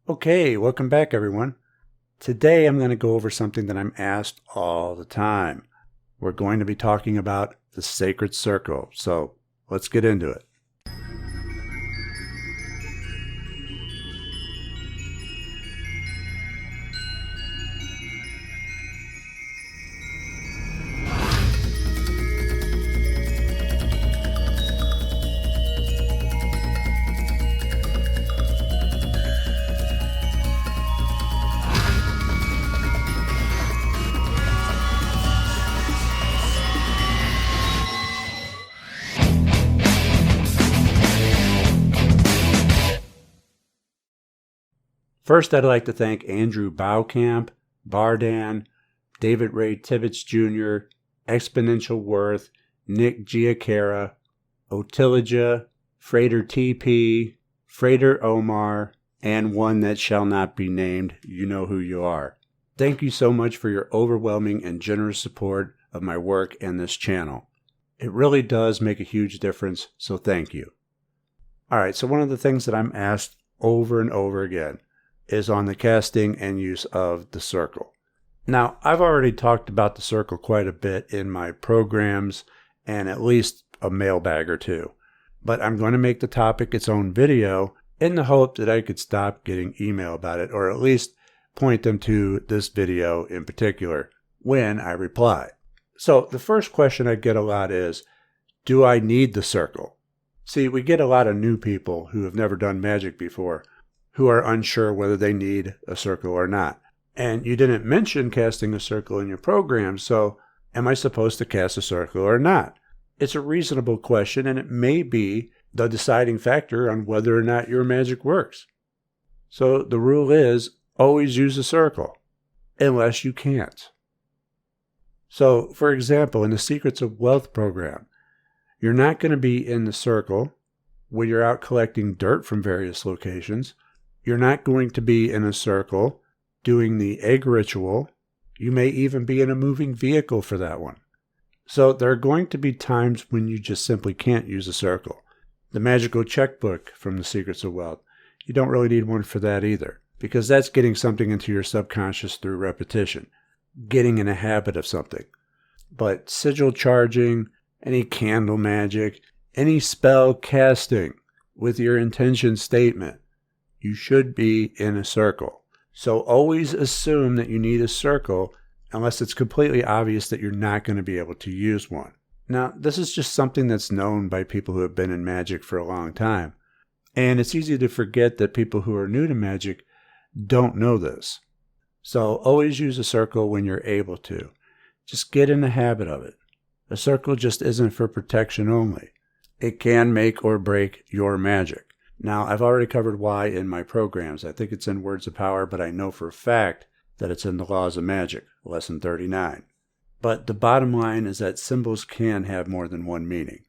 Okay, welcome back everyone. Today I'm going to go over something that I'm asked all the time. We're going to be talking about the sacred circle, so let's get into it. First, I'd like to thank Andrew Baucamp, Bardan, David Ray Tibbetts Jr., Exponential Worth, Nick Giacara, Otilija, Frater TP, Frater Omar, and one that shall not be named. You know who you are. Thank you so much for your overwhelming and generous support of my work and this channel. It really does make a huge difference, so thank you. Alright, so one of the things that I'm asked over and over again is on the casting and use of the circle. Now, I've already talked about the circle quite a bit in my programs and at least a mailbag or two, but I'm going to make the topic its own video in the hope that I could stop getting email about it, or at least point them to this video in particular when I reply. So the first question I get a lot is, do I need the circle? See, we get a lot of new people who have never done magic before who are unsure whether they need a circle or not. And you didn't mention casting a circle in your program, so am I supposed to cast a circle or not? It's a reasonable question, and it may be the deciding factor on whether or not your magic works. So the rule is, always use a circle, unless you can't. So, for example, in the Secrets of Wealth program, you're not going to be in the circle when you're out collecting dirt from various locations. You're not going to be in a circle doing the egg ritual. You may even be in a moving vehicle for that one. So there are going to be times when you just simply can't use a circle. The magical checkbook from the Secrets of Wealth, you don't really need one for that either, because that's getting something into your subconscious through repetition, getting in a habit of something. But sigil charging, any candle magic, any spell casting with your intention statement, you should be in a circle. So always assume that you need a circle unless it's completely obvious that you're not going to be able to use one. Now, this is just something that's known by people who have been in magic for a long time. And it's easy to forget that people who are new to magic don't know this. So always use a circle when you're able to. Just get in the habit of it. A circle just isn't for protection only. It can make or break your magic. Now, I've already covered why in my programs. I think it's in Words of Power, but I know for a fact that it's in the Laws of Magic, Lesson 39. But the bottom line is that symbols can have more than one meaning.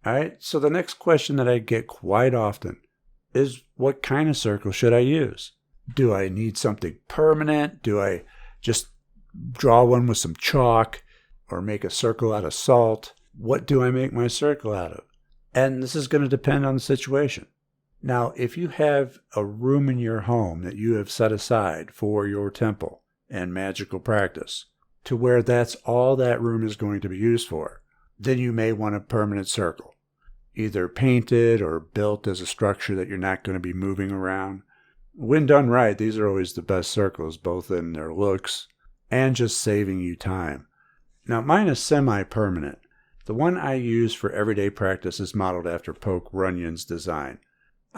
Alright, so the next question that I get quite often is, what kind of circle should I use? Do I need something permanent? Do I just draw one with some chalk or make a circle out of salt? What do I make my circle out of? And this is going to depend on the situation. Now, if you have a room in your home that you have set aside for your temple and magical practice, to where that's all that room is going to be used for, then you may want a permanent circle, either painted or built as a structure that you're not going to be moving around. When done right, these are always the best circles, both in their looks and just saving you time. Now, mine is semi-permanent. The one I use for everyday practice is modeled after Poke Runyon's design.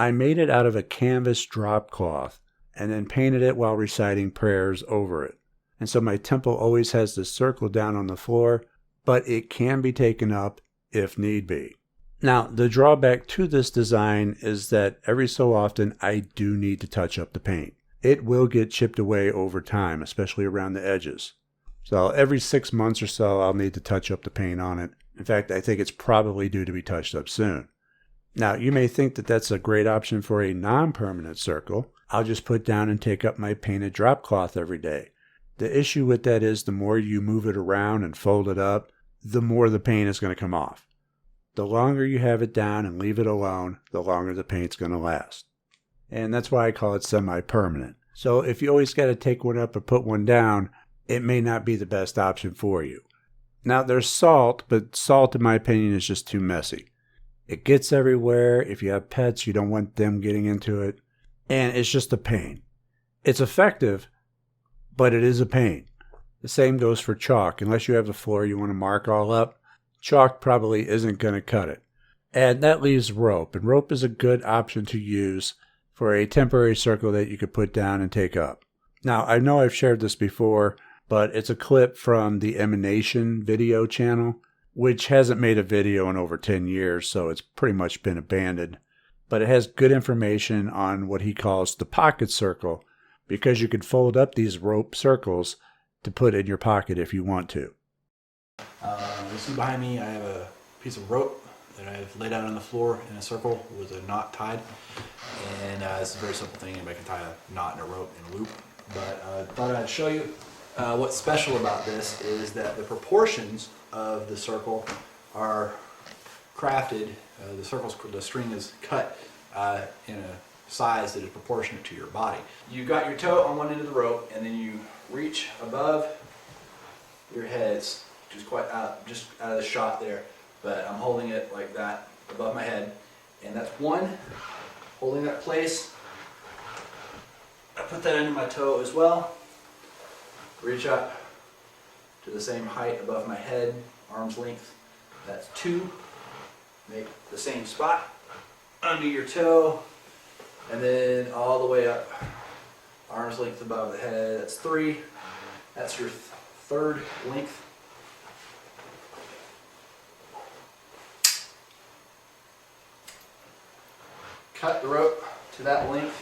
I made it out of a canvas drop cloth and then painted it while reciting prayers over it. And so my temple always has this circle down on the floor, but it can be taken up if need be. Now, the drawback to this design is that every so often I do need to touch up the paint. It will get chipped away over time, especially around the edges. So every 6 months or so, I'll need to touch up the paint on it. In fact, I think it's probably due to be touched up soon. Now, you may think that that's a great option for a non-permanent circle. I'll just put down and take up my painted drop cloth every day. The issue with that is the more you move it around and fold it up, the more the paint is going to come off. The longer you have it down and leave it alone, the longer the paint's going to last. and that's why I call it semi-permanent. So if you always got to take one up or put one down, it may not be the best option for you. Now there's salt, but salt in my opinion is just too messy. It gets everywhere. If you have pets, you don't want them getting into it, and it's just a pain. It's effective, but it is a pain. The same goes for chalk. Unless you have the floor you want to mark all up, chalk probably isn't going to cut it. And that leaves rope, and rope is a good option to use for a temporary circle that you could put down and take up. Now, I know I've shared this before, but it's a clip from the Emanation video channel, which hasn't made a video in over 10 years, so it's pretty much been abandoned. But it has good information on what he calls the pocket circle, because you could fold up these rope circles to put in your pocket if you want to. You see behind me, I have a piece of rope that I've laid out on the floor in a circle with a knot tied. And it's a very simple thing. Anybody can tie a knot in a rope in a loop. But I thought I'd show you what's special about this is that the proportions of the circle are crafted. The string is cut in a size that is proportionate to your body. You've got your toe on one end of the rope, and then you reach above your heads, just just out of the shot there. But I'm holding it like that above my head, and that's one. Holding that place. I put that under my toe as well. Reach up to the same height above my head, arm's length. That's 2. Make the same spot under your toe, and then all the way up, arm's length above the head. That's 3. That's your third length. Cut the rope to that length,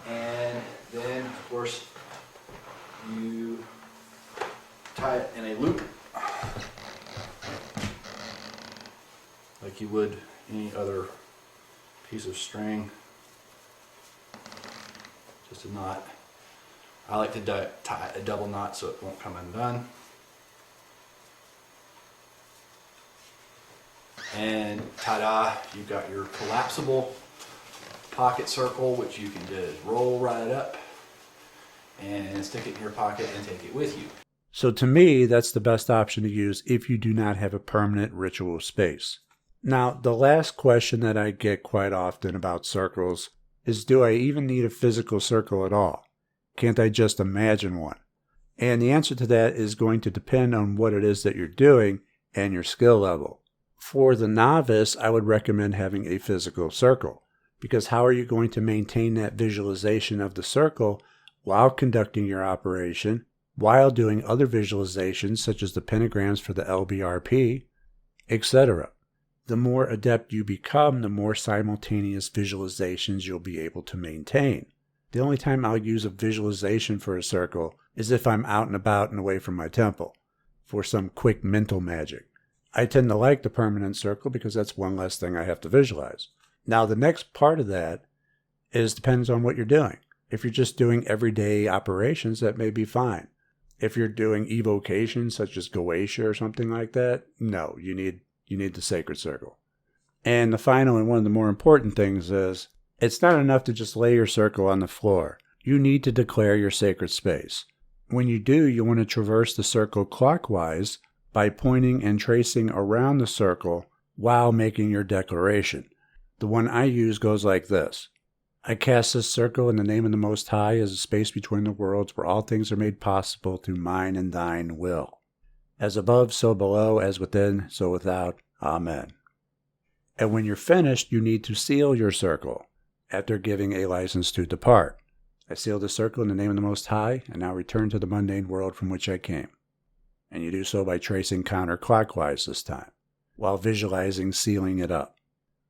and then of course you tie it in a loop like you would any other piece of string. Just a knot. I like to tie a double knot so it won't come undone. And ta-da, you've got your collapsible pocket circle, which you can just roll right up and stick it in your pocket and take it with you. So to me, that's the best option to use if you do not have a permanent ritual space. Now, the last question that I get quite often about circles is, do I even need a physical circle at all? Can't I just imagine one? And the answer to that is going to depend on what it is that you're doing and your skill level. For the novice, I would recommend having a physical circle, because how are you going to maintain that visualization of the circle while conducting your operation, while doing other visualizations such as the pentagrams for the LBRP, etc.? The more adept you become, the more simultaneous visualizations you'll be able to maintain. The only time I'll use a visualization for a circle is if I'm out and about and away from my temple for some quick mental magic. I tend to like the permanent circle because that's one less thing I have to visualize. Now, the next part of that depends on what you're doing. If you're just doing everyday operations, that may be fine. If you're doing evocation, such as Goetia or something like that, no, you need the sacred circle. And the final and one of the more important things is, it's not enough to just lay your circle on the floor. You need to declare your sacred space. When you do, you want to traverse the circle clockwise by pointing and tracing around the circle while making your declaration. The one I use goes like this. I cast this circle in the name of the Most High as a space between the worlds where all things are made possible through mine and thine will. As above, so below, as within, so without. Amen. And when you're finished, you need to seal your circle after giving a license to depart. I seal the circle in the name of the Most High and now return to the mundane world from which I came. And you do so by tracing counterclockwise this time, while visualizing sealing it up.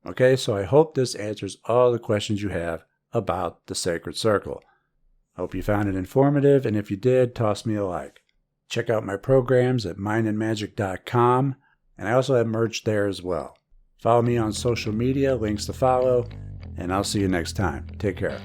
Okay, so I hope this answers all the questions you have about the sacred circle. I hope you found it informative, and if you did, toss me a like. Check out my programs at mindandmagick.com, and I also have merch there as well. Follow me on social media, links to follow, and I'll see you next time. Take care.